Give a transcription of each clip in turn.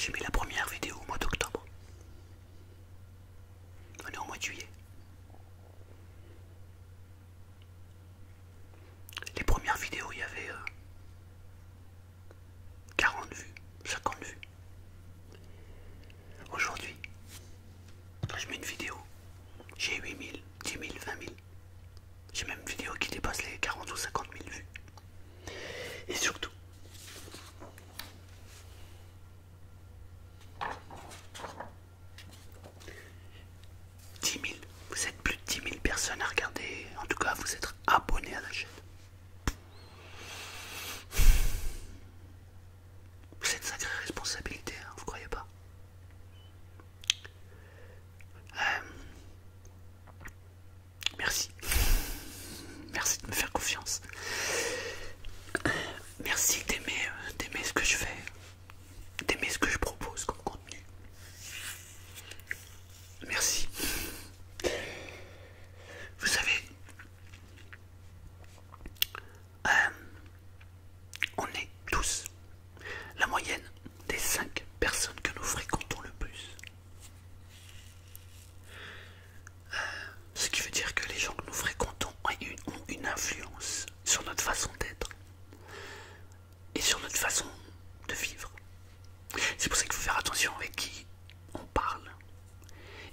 J'ai mis la première vidéo au mois d'octobre. On est au mois de juillet. Les premières vidéos, il y avait 40 vues, 50 vues. Aujourd'hui, quand je mets une vidéo, j'ai 8000, 10 000, 20 000. J'ai même une vidéo qui dépasse les 40 ou 50 000 vues. Et surtout, vous êtes plus de 10 000 personnes à regarder, en tout cas vous êtes abonnés à la chaîne. C'est une sacrée responsabilité, hein, vous croyez pas? Merci. Merci de me faire confiance. Merci d'aimer ce que je fais, d'aimer ce que je propose comme contenu. Merci. Vous savez, on est tous la moyenne des 5 personnes que nous fréquentons le plus. Ce qui veut dire que les gens que nous fréquentons ont une influence sur notre façon d'être et sur notre façon de vivre. C'est pour ça qu'il faut faire attention avec qui on parle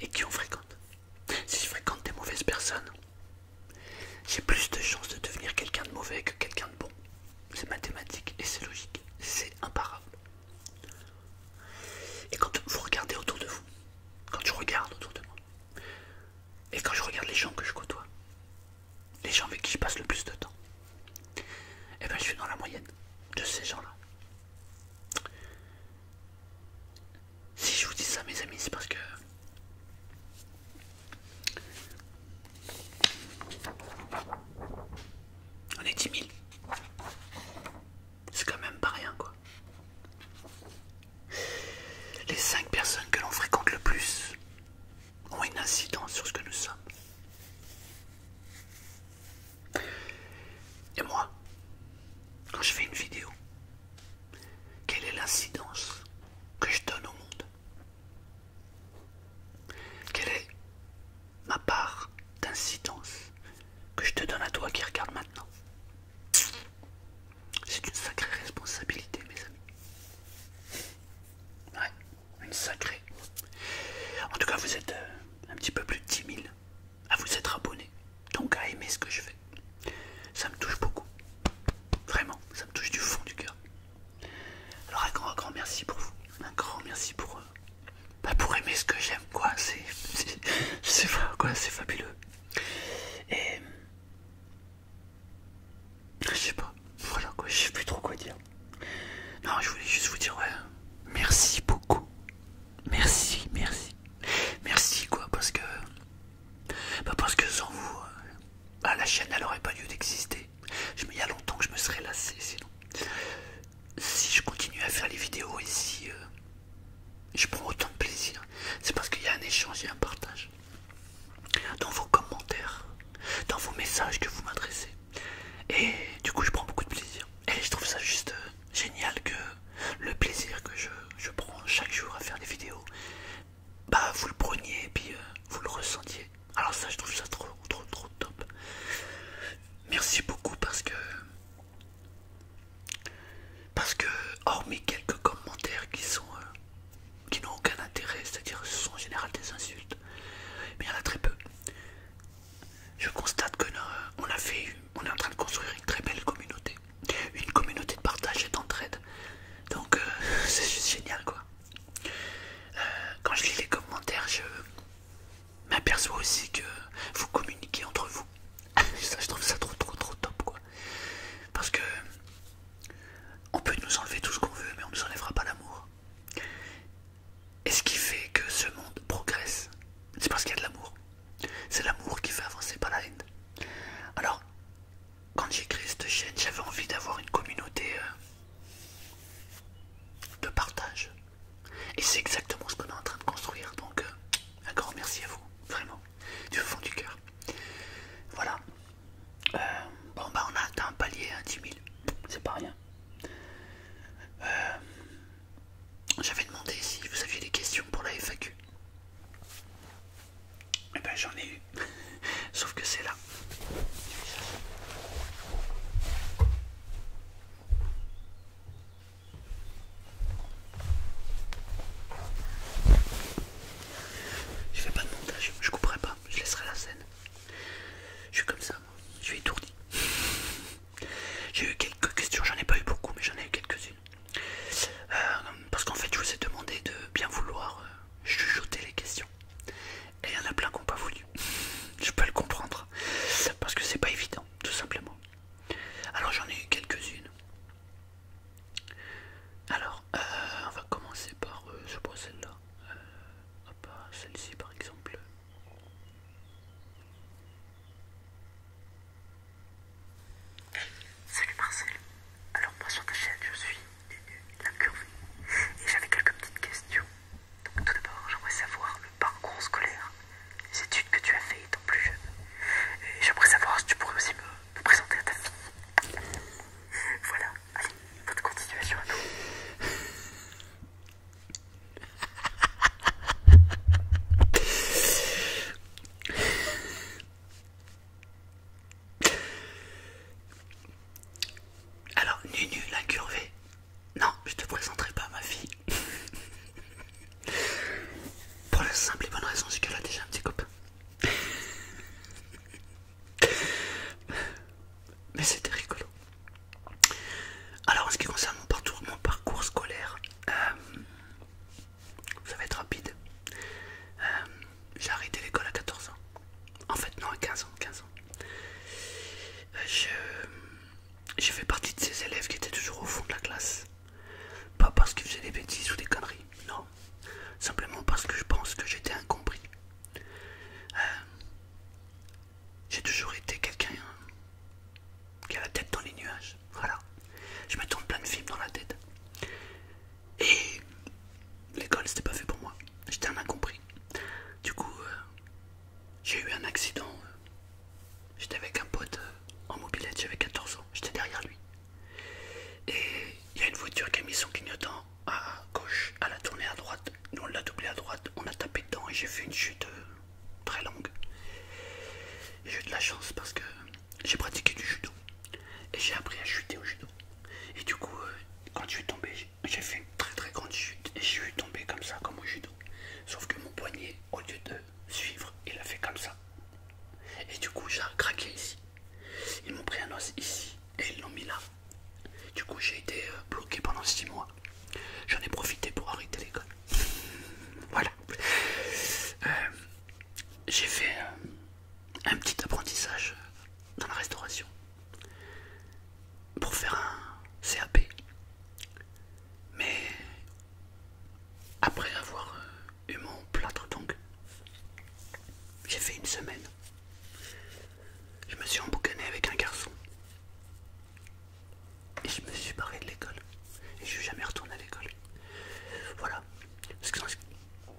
et qui on fréquente. Si je fréquente des mauvaises personnes, j'ai plus de chances de devenir quelqu'un de mauvais que quelqu'un de bon. C'est mathématique et c'est logique. C'est imparable. Et quand vous regardez autour de vous, quand je regarde autour de moi, et quand je regarde les gens que je côtoie, les gens avec qui je passe le plus de temps, eh ben je suis dans la moyenne de ces gens-là. Si je vous dis ça, mes amis, c'est parce que on est 10 000. C'est quand même pas rien, quoi. Les 5 personnes que l'on fréquente le plus ont une incidence sur ce que nous sommes. Et moi, quand je fais une vidéo, quelle est l'incidence que je donne au monde? Quelle est ma part d'incidence que je te donne à toi qui regarde maintenant? C'est une sacrée responsabilité, mes amis. Ouais, une sacrée. En tout cas, vous êtes un petit peu plus de 10 000 à vous être abonnés, donc à aimer ce que je fais. Ça me touche beaucoup. Vraiment, ça me touche du fond du cœur. Alors un grand merci pour vous. Un grand merci pour aimer ce que j'aime, quoi. Je sais pas quoi, c'est fabuleux. Et je sais pas, voilà quoi, je sais plus trop quoi dire. Non, je voulais juste vous dire ouais, merci beaucoup. Merci, merci. Merci quoi, parce que sans vous, la chaîne elle aurait pas lieu d'exister. Il y a longtemps que je me serais lassé sinon. Si je continue à faire les vidéos et si je prends autant de plaisir, c'est parce qu'il y a un échange et un partage. Dans vos commentaires, dans vos messages que vous m'adressez. Et du coup je prends beaucoup de plaisir. Et je trouve ça juste génial que le plaisir que je prends chaque jour à faire des vidéos, bah vous le preniez et puis vous le ressentiez. Alors ça je trouve ça trop top. Merci beaucoup parce que hormis quelques commentaires qui n'ont aucun intérêt, c'est-à-dire ce sont en général des insultes, mais il y en a très peu. Je constate que on est en train de construire une très belle communauté, une communauté de partage et d'entraide. Donc c'est juste génial quoi. Quand je lis les commentaires, je m'aperçois aussi que vous communiquez entre vous. Ça, je trouve ça trop top quoi. Parce que on peut nous enlever tout ce qu'on veut, mais on ne nous enlèvera pas l'amour. Et ce qui fait que ce monde progresse, c'est parce qu'il y a de l'amour. C'est l'amour qui fait avancer, pas la haine. Alors, quand j'ai créé cette chaîne, j'avais envie d'avoir une communauté de partage. Et c'est exactement ce qu'on est en train de construire. Donc, un grand merci à vous, vraiment, du fond du cœur. Voilà. Bon, bah, on a atteint un palier à 10 000. C'est pas rien. J'avais demandé l'école, c'était pas fait pour moi. J'étais un incompris. Du coup, j'ai eu un accident. J'étais avec un pote en mobilette, j'avais 14 ans, j'étais derrière lui. Et il y a une voiture qui a mis son clignotant à gauche, elle a tourné à droite. Nous on l'a doublé à droite, on a tapé dedans et j'ai fait une chute très longue. Et j'ai eu de la chance parce que j'ai pratiqué du judo. Et j'ai appris à chuter au judo. Et du coup, quand je suis tombé, j'ai fait une très très grande chute. Et je suis tombé comme ça, comme au judo. Sauf que mon poignet, au lieu de suivre, il a fait comme ça. Et du coup, j'ai craqué ici. Ils m'ont pris un os ici et ils l'ont mis là. Du coup, j'ai été bloqué pendant 6 mois. J'en ai profité pour arrêter l'école. Voilà. J'ai fait un petit apprentissage dans la restauration pour faire un CAP. Mais après avoir eu mon plâtre, donc, j'ai fait une semaine. Je me suis emboucané avec un garçon. Et je me suis barré de l'école. Et je suis jamais retourné à l'école. Voilà.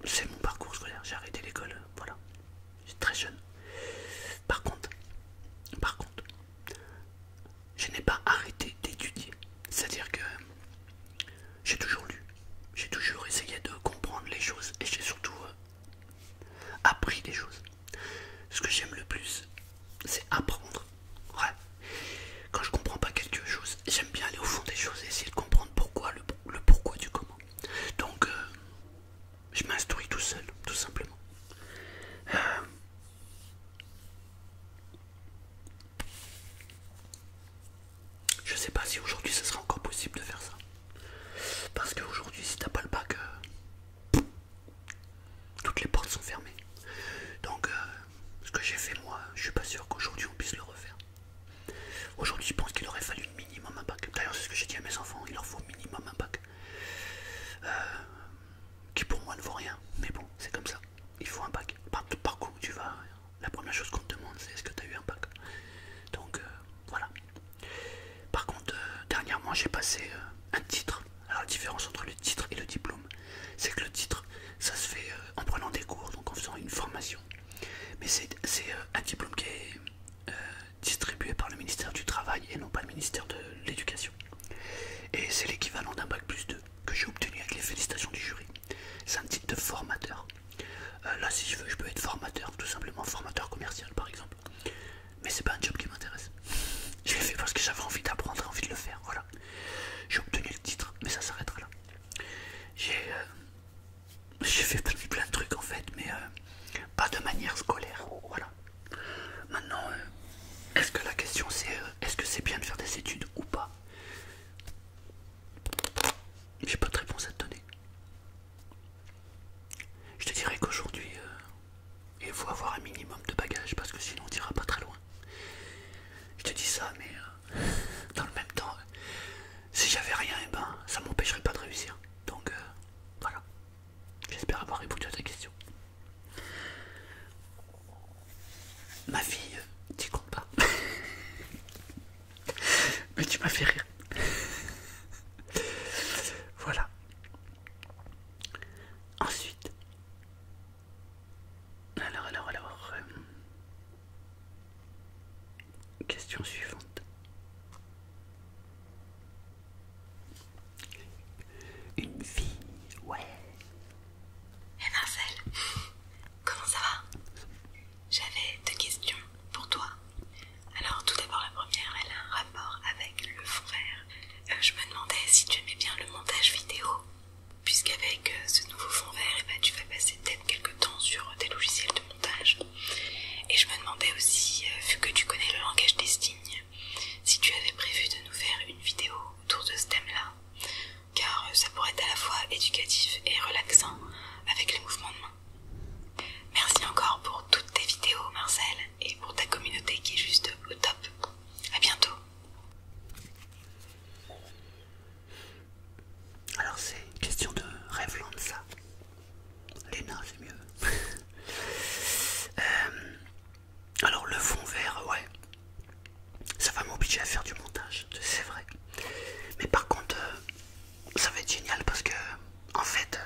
C'est mon parcours scolaire. J'ai arrêté l'école. Voilà. J'étais très jeune. Par contre, je n'ai pas arrêté d'étudier. C'est-à-dire que j'ai toujours lu. J'ai toujours essayé de comprendre les choses. Et j'ai surtout appris des choses. Ce que j'aime le plus, c'est apprendre. Ouais. Quand je comprends pas quelque chose, j'aime bien aller au fond des choses et essayer de comprendre pourquoi, le pourquoi du comment. Donc, je m'instruis tout seul, tout simplement. Je sais pas si aujourd'hui ce sera encore possible de faire ça. Parce qu'aujourd'hui, si t'as pas le bac, toutes les portes sont fermées. Donc, ce que j'ai fait moi, je suis pas sûr qu'aujourd'hui on puisse le refaire. Aujourd'hui, je pense qu'il aurait fallu minimum un bac. D'ailleurs, c'est ce que j'ai dit à mes enfants, il leur faut minimum un bac. Qui pour moi ne vaut rien, mais bon, c'est comme ça. Il faut un bac. Par contre, tu vas, la première chose qu'on te demande, c'est est-ce que tu as eu un bac. Donc, voilà. Par contre, dernièrement, j'ai passé un titre. Alors, la différence entre le titre et le diplôme, c'est que le titre, ça se fait en prenant des cours, donc en faisant une formation. Mais c'est un diplôme qui est distribué par le ministère du Travail et non pas le ministère de l'Éducation. Et c'est l'équivalent d'un bac plus 2 que j'ai obtenu avec les félicitations du jury. C'est un titre de formateur. Là, si je veux, je peux être formateur, tout simplement formateur commercial par exemple. Mais c'est pas un job qui m'intéresse. Je l'ai fait parce que j'avais envie d'apprendre, envie de le faire, voilà. J'ai obtenu le titre, mais ça s'arrêtera là. J'ai fait plein de trucs en fait, mais pas de manière scolaire, voilà. Maintenant, est-ce que la question c'est est-ce que c'est bien de faire des études ou pas? J'ai pas de réponse à te donner. Je te dirais qu'aujourd'hui, il faut avoir un minimum de bagages parce que sinon on n'ira pas très loin. Je te dis ça, mais dans le même temps, si j'avais rien, et ben, ça m'empêcherait pas de réussir. Donc voilà. J'espère avoir répondu à ta question. Ma fille, t'y comptes pas. Mais tu m'as fait rire. Voilà. Ensuite. Alors. Question suivante. Une fille, ouais. Et Marcel, comment ça va? J'avais 2 questions pour toi. Alors tout d'abord la première, elle a un rapport avec le fond vert. Je me demandais si tu aimais bien le montage vidéo, puisqu'avec ce nouveau fond vert, tu vas passer peut-être quelques temps sur des logiciels de montage. Et je me demandais aussi, vu que tu connais le langage des signes, si tu avais prévu de nous faire une vidéo autour de ce thème-là, car ça pourrait être à la fois éducatif et relaxant avec les mouvements de main. Merci encore pour toutes tes vidéos, Marcel, et pour ta communauté qui est juste au top. À bientôt. Alors c'est une question de Revlon ça. Léna c'est mieux. Alors le fond vert, ouais. Ça va m'obliger à faire du montage, c'est vrai. Mais par contre, ça va être génial parce que, en fait,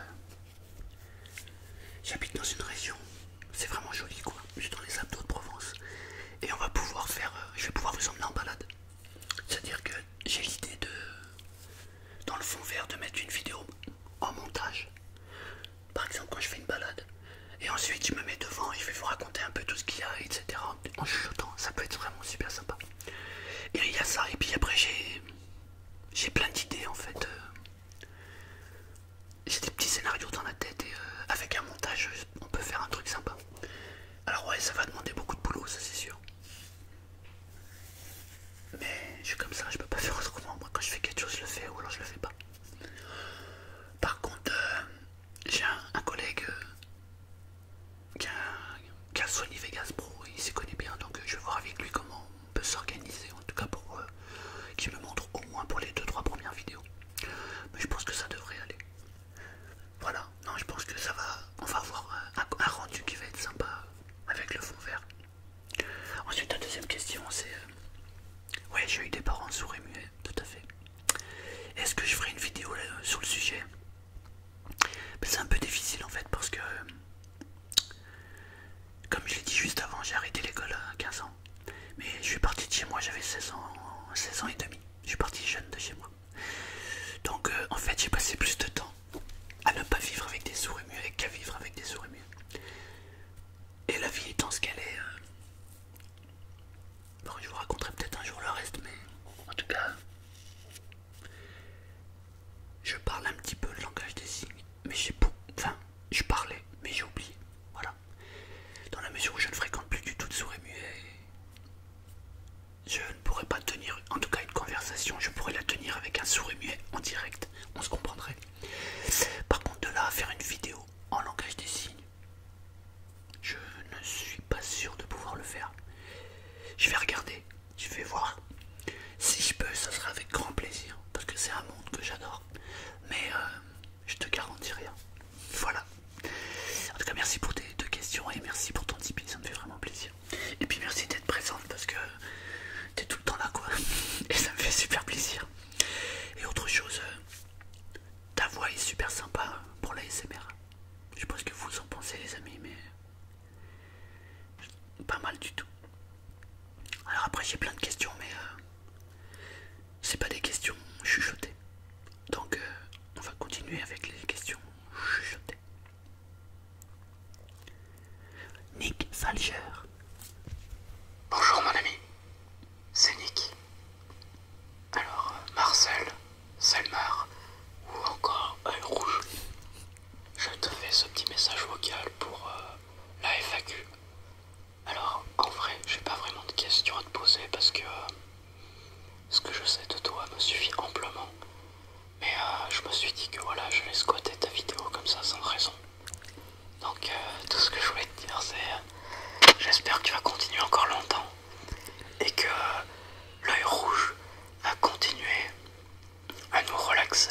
exemple quand je fais une balade. Et ensuite je me mets devant et je vais vous raconter un peu tout ce qu'il y a, etc. En chuchotant, ça peut être vraiment super sympa. Et il y a ça, et puis après j'ai plein d'idées en fait. J'ai des petits scénarios dans la tête et avec un montage, on peut faire un truc sympa. Alors ouais, ça va demander beaucoup de boulot, ça c'est sûr. Mais je suis comme ça, je peux pas faire autrement. Moi quand je fais quelque chose, je le fais ou alors je le fais pas. Par contre, j'ai un collègue qui a Sony Vegas Pro, il s'y connaît bien, donc je vais voir avec lui comment on peut s'organiser, en tout cas pour qu'il me montre au moins pour les 2-3 premières vidéos. Mais je pense que ça devrait aller. Voilà, non, je pense que ça va, on va avoir un rendu qui va être sympa avec le fond vert. Ensuite, la deuxième question, c'est ouais, j'ai eu des parents sourds et muets, tout à fait. Est-ce que je ferai une vidéo sur le sujet? Ben, c'est un peu difficile en fait parce que comme je l'ai dit juste avant, j'ai arrêté l'école à 15 ans. Mais je suis parti de chez moi, j'avais 16 ans et demi. Je suis parti jeune de chez moi. Donc en fait j'ai passé plus de temps à ne pas vivre avec des sourds et muets qu'à vivre avec des sourds et muets. Et la vie étant ce qu'elle est, bon, je vous raconterai peut-être un jour le reste, mais en tout cas, je parle un petit peu le langage des signes, mais je parlais, mais j'ai oublié, voilà. Dans la mesure où je ne fréquente plus du tout de sourds et muets, je ne pourrais pas tenir, en tout cas une conversation, je pourrais la tenir avec un sourd et muet en direct, on se comprendrait. Par contre, de là à faire une vidéo en langage des signes, je ne suis pas sûr de pouvoir le faire. Je vais regarder, je vais voir. Si je peux, ça sera avec grand plaisir, parce que c'est un monde que j'adore. Mais je te garantis rien. Voilà. En tout cas, merci pour tes 2 questions et merci pour ton Tipeee, ça me fait vraiment plaisir. Et puis merci d'être présente parce que t'es tout le temps là, quoi. Et ça me fait super plaisir. Et autre chose, ta voix est super sympa pour la l'ASMR. Je sais pas ce que vous en pensez, les amis, mais pas mal du tout. Alors après, j'ai plein de questions, mais c'est pas des questions chuchotées. Donc on va continuer avec les questions chuchotées. Nick Falger. Bonjour mon ami, c'est Nick. Alors Marcel, Selmar ou encore Œil Rouge, je te fais ce petit message vocal pour la FAQ. Alors en vrai, j'ai pas vraiment de questions à te poser parce que ce que je sais de toi me suffit amplement. Mais je me suis dit que voilà, je vais squatter ta vidéo comme ça sans raison. Donc tout ce que je voulais te dire c'est j'espère que tu vas continuer encore longtemps et que l'œil rouge va continuer à nous relaxer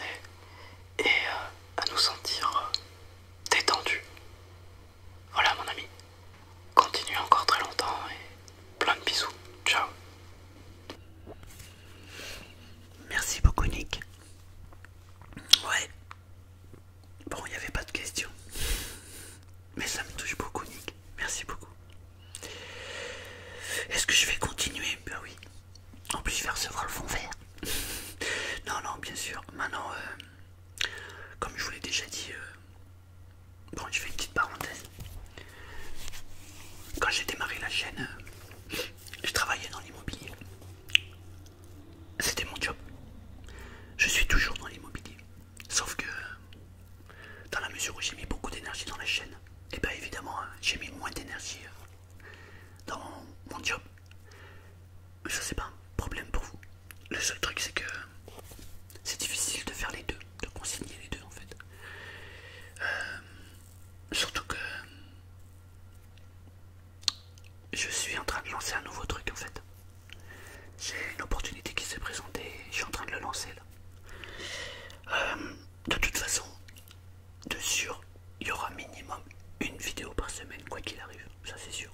et à nous sentir détendus. Voilà mon ami, continue encore très longtemps et plein de bisous, ciao. Merci beaucoup Nick. Ouais. Bon, il n'y avait pas de questions. Mais ça me touche beaucoup Nick. Merci beaucoup. Est-ce que je vais continuer? Ben oui. En plus je vais recevoir le fond vert. Non, non, bien sûr. Maintenant, comme je vous l'ai déjà dit, bon, je fais une petite parenthèse. Quand j'ai démarré la chaîne, je travaillais dans l'immobilier. C'était mon job. Je suis toujours dans l'immobilier. Sauf que, dans la mesure où j'ai mis beaucoup d'énergie dans la chaîne, et bien évidemment, j'ai mis moins d'énergie dans mon job. Mais ça, c'est pas un problème pour vous. Le seul truc, c'est que c'est difficile de faire les deux, de concilier les deux en fait. Surtout que je suis en train de lancer un nouveau truc en fait. J'ai une opportunité qui s'est présentée et je suis en train de le lancer là. De toute façon, de sûr, il y aura minimum une vidéo par semaine, quoi qu'il arrive, ça c'est sûr.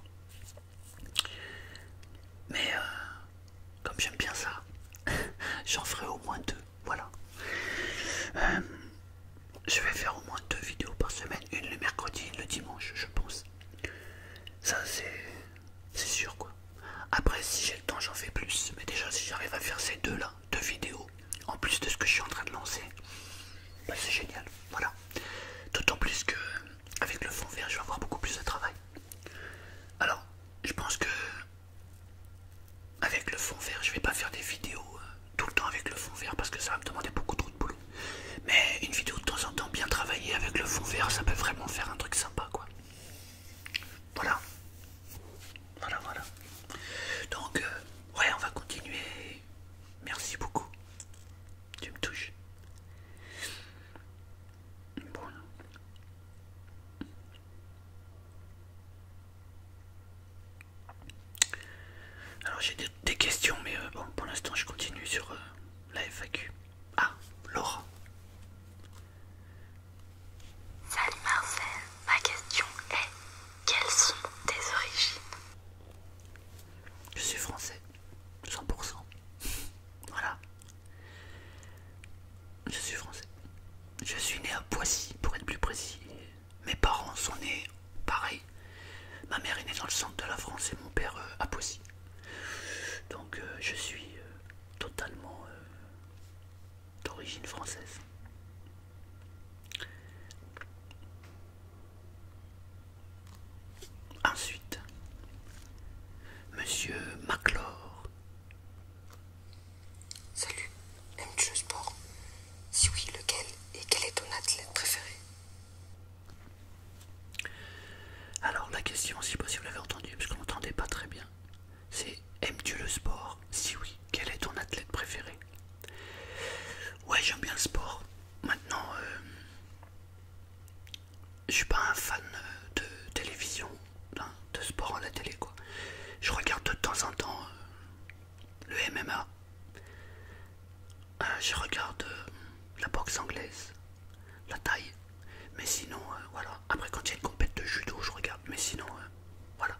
Mais comme j'aime bien ça, j'en ferai au moins 2, voilà. je sais pas si vous l'avez entendu, parce qu'on n'entendait pas très bien. C'est aimes-tu le sport? Si oui, quel est ton athlète préféré? Ouais, j'aime bien le sport. Maintenant, je suis pas un fan de télévision, hein, de sport à la télé quoi. Je regarde de temps en temps le MMA. Je regarde la boxe anglaise, la thaï. Mais sinon, voilà. Après, quand il y a une compète de judo, je regarde. Mais sinon, voilà.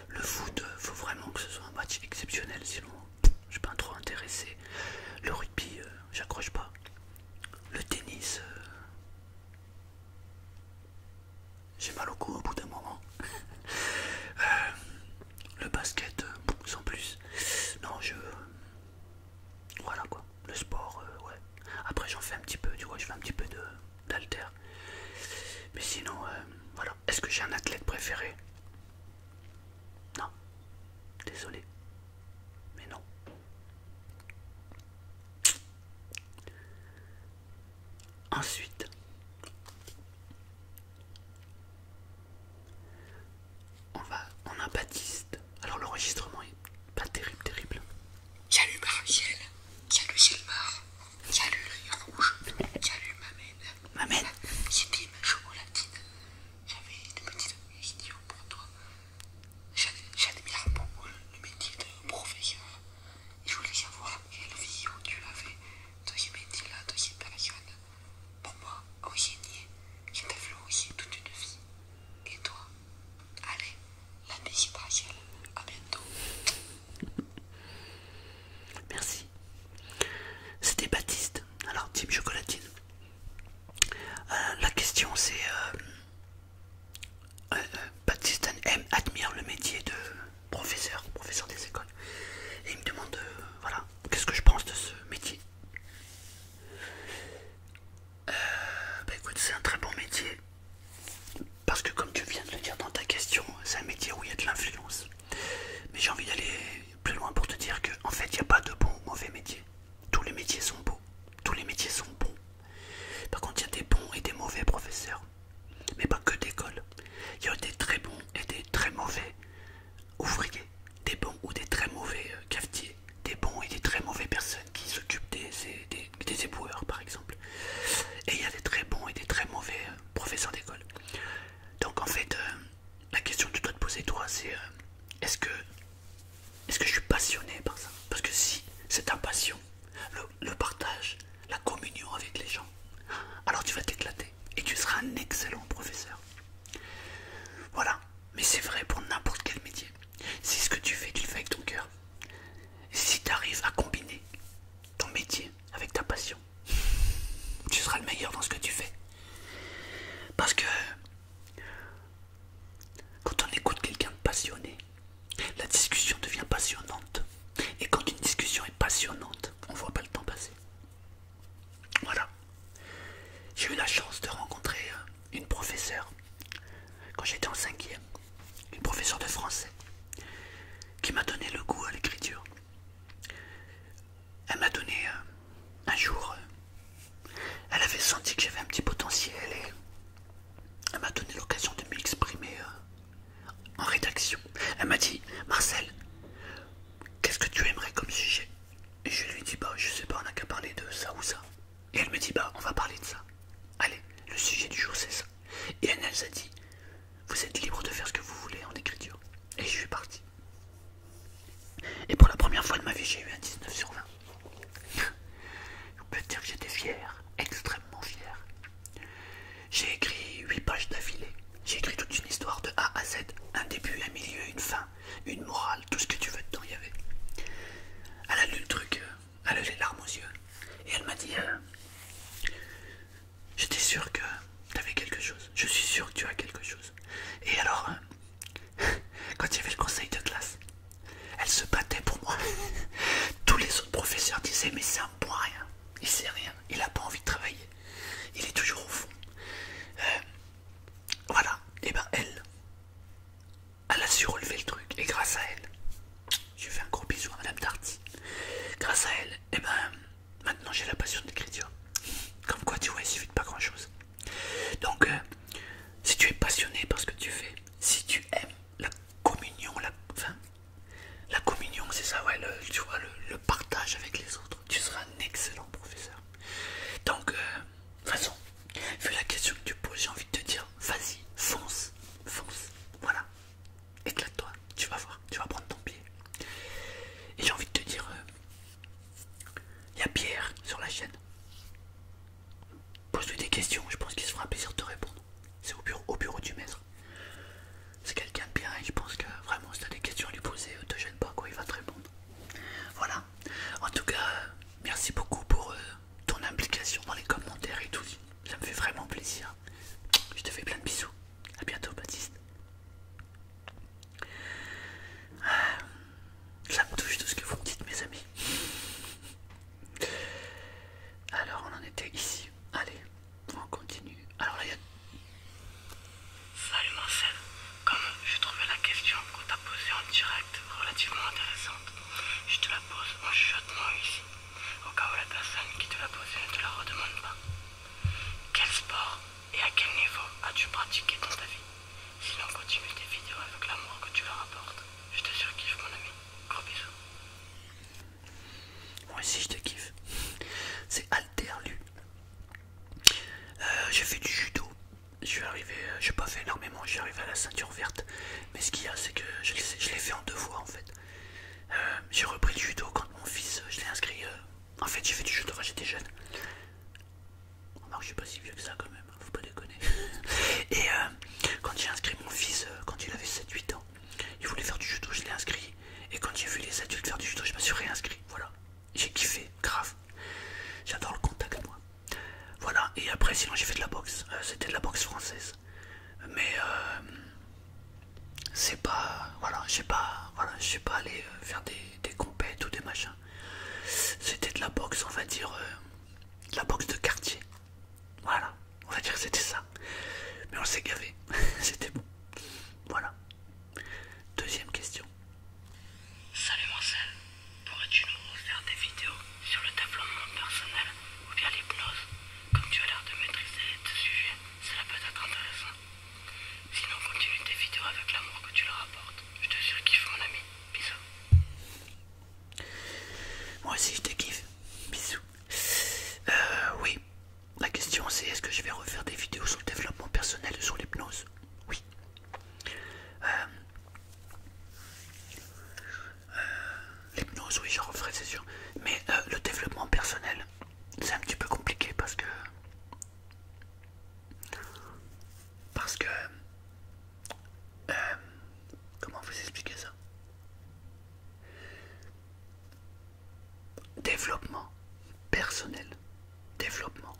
Le foot, faut vraiment que ce soit un match exceptionnel. Sinon, je suis pas trop intéressé. Le rugby, j'accroche pas. Le tennis, j'ai mal au cou au bout d'un moment. Le basket, sans plus. Non, voilà quoi. Le sport, ouais. Après, j'en fais un petit peu, tu vois, je fais un petit peu d'halter. Mais sinon, voilà. Est-ce que j'ai un athlète préféré? Non. Désolé. Mais non. Ensuite, on a Baptiste. Alors l'enregistrement est pas terrible, terrible. Salut Marielle, salut Silmar, salut l'œil rouge, salut Mamène. Mamène. C'est Tim Chocolatine. J'avais des petites questions pour toi. J'admire beaucoup le métier de professeur. Et je voulais savoir quelle vision tu avais de ce métier-là, de cette personne. Pour moi, enseigner, c'est influencer toute une vie. Et toi? Allez, la musique Rachel, à bientôt. Merci. C'était Baptiste. Alors, Team Chocolatine. La question c'est Baptiste admire le métier de professeur des écoles. Et il me demande voilà, qu'est-ce que je pense de ce métier. Bah écoute, c'est un très bon métier. Parce que comme tu viens de le dire dans ta question, c'est un métier où il y a de l'influence. Mais j'ai envie d'aller plus loin pour te dire que en fait il n'y a pas de bon ou mauvais métier. Tous les métiers sont beaux, tous les métiers sont bons. Par contre il y a des bons et des mauvais professeurs. Mais pas que d'école. Il y a des très bons et des très mauvais ouvriers. Des bons ou des très mauvais cafetiers. Des bons et des très mauvais personnes qui s'occupent des éboueurs par exemple. Et il y a des très bons et des très mauvais professeurs d'école. Donc en fait, la question que tu dois te poser toi, c'est est-ce que je suis passionné par ça? Parce que si c'est ta passion, le partage, la communion avec les gens, alors tu vas t'éclater et tu seras un excellent professeur. Voilà, mais c'est vrai pour n'importe quel métier. Si ce que tu fais avec ton cœur, si tu arrives à combiner ton métier avec ta passion, tu seras le meilleur dans ce que tu fais. Parce que quand on écoute quelqu'un de passionné, la discussion devient passionnante. Et quand une discussion est passionnante, on voit pas le temps passer. Voilà. J'ai eu la chance de rencontrer une professeure quand j'étais en 5e. Une professeure de français qui m'a donné le goût à l'écriture. Elle m'a donné un jour, elle avait senti que j'avais un petit potentiel et elle m'a donné l'occasion de m'exprimer en rédaction. Elle m'a dit, Marcel, qu'est-ce que tu aimerais comme sujet? Et je lui dis, bah je sais pas, on n'a qu'à parler de ça ou ça. Et elle me dit, bah on va parler de ça. Allez, le sujet du jour c'est ça. Et elle a dit, vous êtes libre de faire ce que vous voulez en écriture. Et je suis parti. Et pour la première fois de ma vie, j'ai eu un 19 sur 20. Je peux te dire que j'étais fier, extrêmement fier. J'ai écrit 8 pages d'affilée. J'ai écrit toute une histoire de A à Z. Un début, un milieu, une fin, une morale, tout ce que tu veux dedans, il y avait. Elle a lu le truc, elle a eu les larmes aux yeux. Et elle m'a dit, j'étais sûr que tu avais quelque chose. Je suis sûr que tu as quelque chose. Et alors, quand il y avait le conseil de classe, elle se battait pour moi. Tous les autres professeurs disaient, mais c'est un bon rien. Il sait rien, il n'a pas envie de travailler. Il est toujours au fond. Voilà, et ben elle a su relever le truc. Et grâce à elle, je fais un gros bisou à Madame Darty. Grâce à elle, et ben maintenant j'ai la passion de l'écriture. Comme quoi, tu vois, il suffit de pas grand chose. Donc, si tu es passionné par ce que tu fais, si tu aimes pratiquer dans ta vie. Sinon, continue tes vidéos avec l'amour que tu leur apportes. Je te surkiffe, mon ami. Gros bisous. Moi aussi je te kiffe. C'est Alterlu. J'ai fait du judo. Je suis arrivé, j'ai pas fait énormément, je suis arrivé à la ceinture verte. Mais ce qu'il y a, c'est que je l'ai fait en 2 fois en fait. J'ai repris le judo quand mon fils, je l'ai inscrit. En fait, j'ai fait du judo quand j'étais jeune. Remarque, je suis pas si vieux que ça quand même, faut pas déconner. Et quand j'ai inscrit mon fils, quand il avait 7-8 ans, il voulait faire du judo, je l'ai inscrit. Et quand j'ai vu les adultes faire du judo, je me suis réinscrit. Voilà, j'ai kiffé, grave. J'adore le contact, moi. Voilà, et après, sinon, j'ai fait de la boxe. C'était de la boxe française. Mais c'est pas. Voilà, je sais pas aller faire des compètes ou des machins. C'était de la boxe, on va dire. De la boxe de quartier. Voilà, on va dire que c'était ça. Mais on s'est gavé. C'était bon. Voilà. Deuxième question. Salut Marcel, pourrais-tu nous refaire des vidéos sur le développement personnel ou bien l'hypnose? Comme tu as l'air de maîtriser ce sujet, cela peut être intéressant. Sinon, continue tes vidéos avec l'amour que tu leur apportes. Je te surkiffe, mon ami. Bisous. Moi aussi je te kiffe. Bisous. Oui. La question c'est est-ce que je vais refaire des vidéos sur le développement personnel et sur l'hypnose? Oui. L'hypnose, oui, j'en referai, c'est sûr. Mais le développement personnel, c'est un petit peu compliqué parce que. Comment vous expliquer ça? Développement personnel, développement,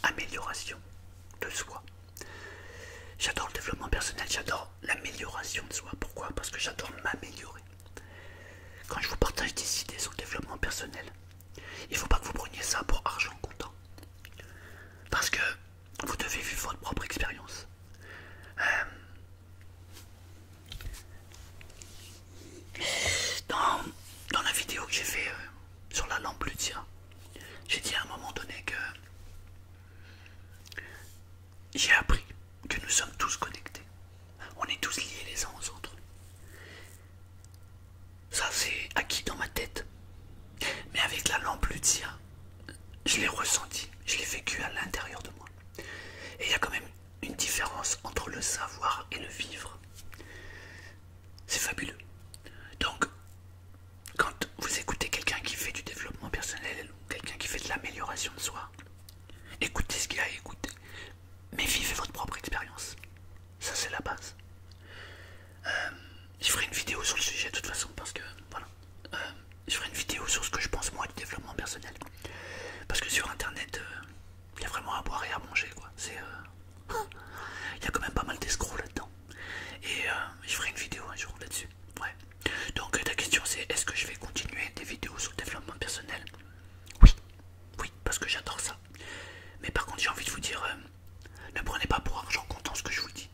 amélioration de soi. J'adore le développement personnel, j'adore l'amélioration de soi. Pourquoi? Parce que j'adore m'améliorer. Quand je vous partage des idées sur le développement personnel, il ne faut pas que vous preniez ça pour argent comptant. Parce que vous devez vivre votre propre expérience. Dans la vidéo que j'ai fait sur la lampe Lucia, j'ai dit à un moment donné que j'ai appris que nous sommes tous connectés. On est tous liés les uns aux autres. Ça c'est acquis dans ma tête. Mais avec la lampe Lucia, je l'ai ressenti, je l'ai vécu à l'intérieur de moi. Et il y a quand même une différence entre le savoir et le vivre. C'est fabuleux. Donc, quand vous écoutez quelqu'un qui fait du développement personnel ou quelqu'un qui fait de l'amélioration de soi, écoutez ce qu'il a à écouter. Mais vivez votre propre expérience. Ça, c'est la base. Je ferai une vidéo sur le sujet de toute façon parce que, voilà. Je ferai une vidéo sur ce que je pense moi du développement personnel. Parce que sur internet, il y a vraiment à boire et à manger, quoi. Il y a quand même pas mal d'escrocs là-dedans. Et je ferai une vidéo un jour là-dessus. Ouais. Donc ta question c'est est-ce que je vais continuer des vidéos sur le développement personnel? Oui. Oui, parce que j'adore ça. Mais par contre j'ai envie de vous dire, ne prenez pas pour argent comptant ce que je vous dis.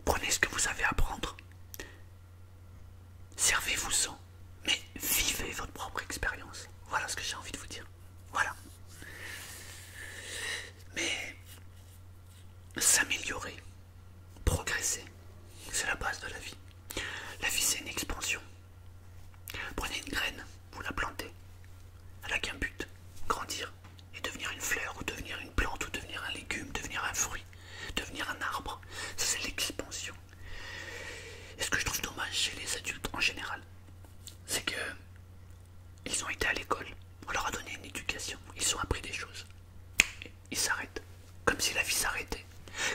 Prenez ce que vous avez à prendre. Servez-vous-en. Mais vivez votre propre expérience. Voilà ce que j'ai envie de vous dire. Voilà. Mais s'améliorer, progresser, c'est la base de la vie. La vie c'est une expansion. Prenez une graine, vous la plantez. Elle n'a qu'un but, grandir et devenir une fleur ou devenir une plante ou devenir un légume, devenir un fruit, devenir un arbre. Ça c'est l'expansion. Et ce que je trouve dommage chez les adultes en général, c'est que ils ont été à l'école, on leur a donné une éducation, ils ont appris des choses. Et ils s'arrêtent, comme si la vie s'arrêtait,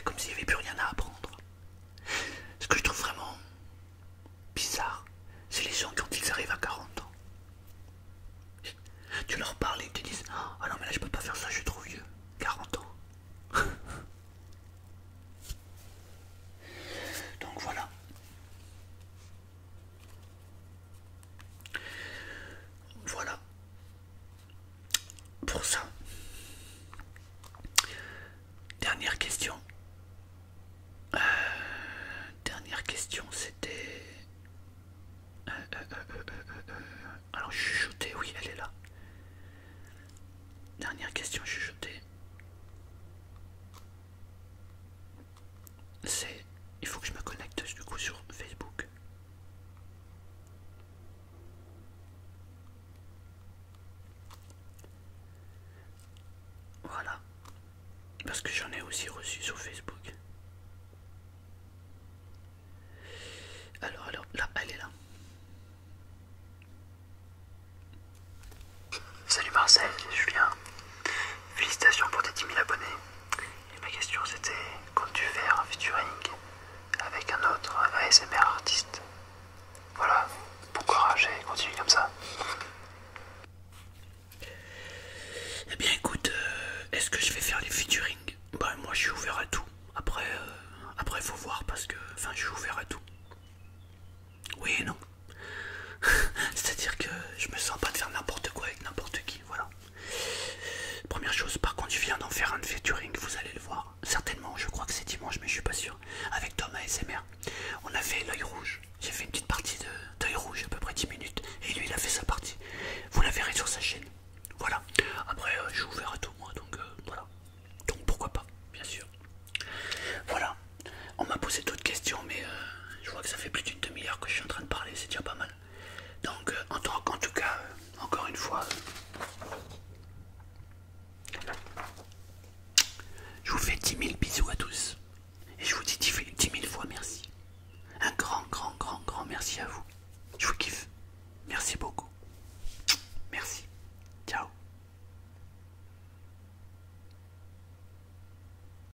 comme s'il n'y avait plus rien à apprendre. Ce que je trouve vraiment bizarre, c'est les gens quand ils arrivent à 40 ans. Tu leur parles et ils te disent « Ah non mais là je peux pas faire ça, je suis trop vieux. 40 ans. » Donc voilà. Voilà. Pour ça. Dernière question. il faut voir parce que, enfin, je suis ouvert à tout.